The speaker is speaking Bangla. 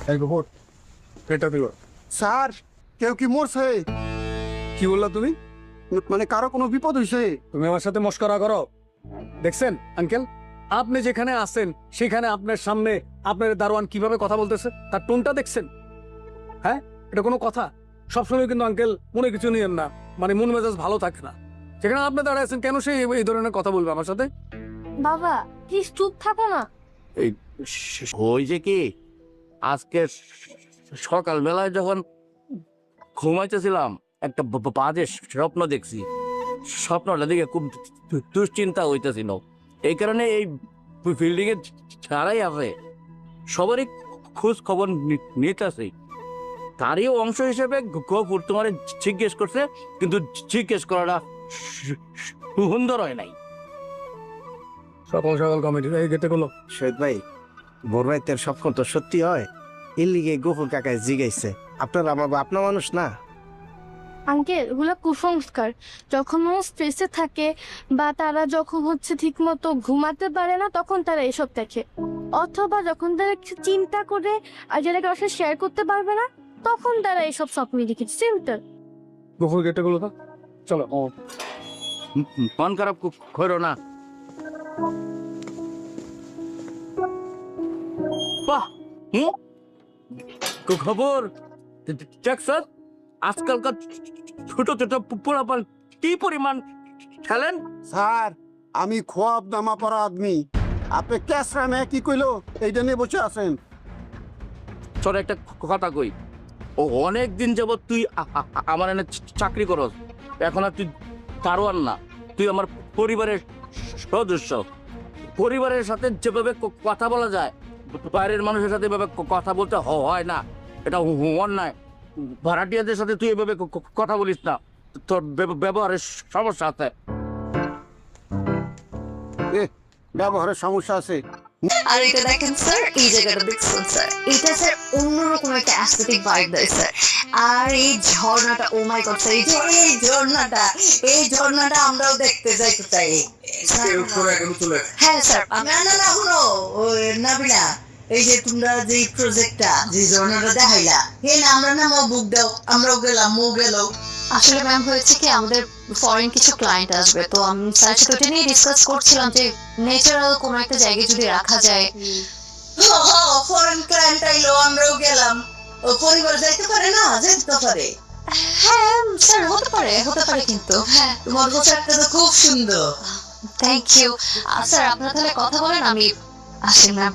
এই গোপর এটা দিল। স্যার কেউ কি মরছে? কি বললা তুমি? মানে কারো কোনো বিপদ হয়েছে? তুমি আমার সাথে মস্করা করো? দেখছেন আঙ্কেল, আপনি যেখানে আছেন সেখানে আপনার সামনে আপনার দারোয়ান কিভাবে কথা বলতেছে, তার টোনটা দেখছেন? হ্যাঁ, এটা কোনো কথা? সবসময় কিন্তু আঙ্কেল মনে কিছু নিয়েন না, মানে মন মেজাজ ভালো থাকে না। যেখানে আপনি দাঁড়ায় আছেন কেন সে এই ধরনের কথা বলবে আমার সাথে? বাবা প্লিজ চুপ থাকো না। এই হয়েছে কি, আজকে সকালবেলায় যখন ঘুমাইতেছিলাম একটা বাজে স্বপ্ন দেখছি। স্বপ্নটা দেখে খুব দুশ্চিন্তা হইতেছিল। এই কারণে এই বিল্ডিং এ যারাই আছে সবারই খোঁজ খবর নিতেছে। তারই অংশ হিসেবে গফুর তোমার জিজ্ঞেস করছে, কিন্তু জিজ্ঞেস করাটা সুন্দর হয় নাই। সকাল সকাল কমেডি এই গেটে গুলো। শহীদ ভাই, ভোর রাইতের স্বপ্ন তো সত্যি হয়। এর লিগে গফুর কাকায় জিগাইছে। আপনার আমার আপনার মানুষ না। আঙ্কেল এগুলো কুসংস্কার। যখন মানুষ স্ট্রেসে থাকে বা তারা যখন ঠিক মতো ঘুমাতে পারে না তখন তারা এসব দেখে, অথবা যখন তারা কিছু চিন্তা করে আর যেটাকে আসলে শেয়ার করতে পারবে না তখন তারা এসব স্বপ্ন দেখেছে। সিম্পল। গফুর গেটে গুলো তো চলো। মন খারাপ করো না। বাহ, খবর দেখছেন? আজকালকার ছোট ছোট পোলাপান কি পরিমাণ খেলেন। স্যার আমি খোয়াব নামা পড়া আদমি। আপনি ক্যাসরা মেয়ে কি কইলো এইটা নিয়ে বসে আছেন? তোর একটা কথা কই, ও অনেক দিন যাবত তুই আমার এনে চাকরি করস। এখন আর তুই দারোয়ান না, তুই আমার পরিবারের সদস্য। পরিবারের সাথে যেভাবে কথা বলা যায় বাইরের মানুষের সাথে এভাবে কথা বলতে হয় না, এটা অন্যায়। ভাড়াটিয়াদের সাথে তুই এভাবে কথা বলিস না, তোর ব্যবহারের সমস্যা আছে। ব্যবহারের সমস্যা আছে। আর এটা দেখেন স্যার, এই জায়গাটা দেখছেন স্যার, এটা স্যার অন্যরকম একটা অ্যাস্থেটিক ভাইব দেয় স্যার। আর এই ঝর্ণাটা, ও মাই গড স্যার, এই ঝর্ণাটা আমরাও দেখতে যাইতে চাই। হ্যাঁ স্যার, না না না শুনো নাবিলা, এই যে তোমরা যে প্রজেক্টটা যে ঝর্ণাটা দেখাইলা, হে না আমরা না বুক দাও, আমরাও গেলাম, মো গেল। আসলে ম্যাম হয়েছে কি, আমাদের ফরেন কিছু ক্লায়েন্ট আসবে, তো আমি স্যার সাথে ওটা নিয়ে ডিসকাস করছিলাম যে ন্যাচারাল কোনো একটা জায়গায় যদি রাখা যায়। ফরেন ক্লায়েন্ট আইলো, আমরাও গেলাম, ও পরিবার যাইতে পারে না, যেতে পারে। হ্যাঁ স্যার, হতে পারে কিন্তু। হ্যাঁ, তোমার পোশাকটা তো খুব সুন্দর। থ্যাংক ইউ স্যার, আপনারা তাহলে কথা বলেন, আমি আসি ম্যাম।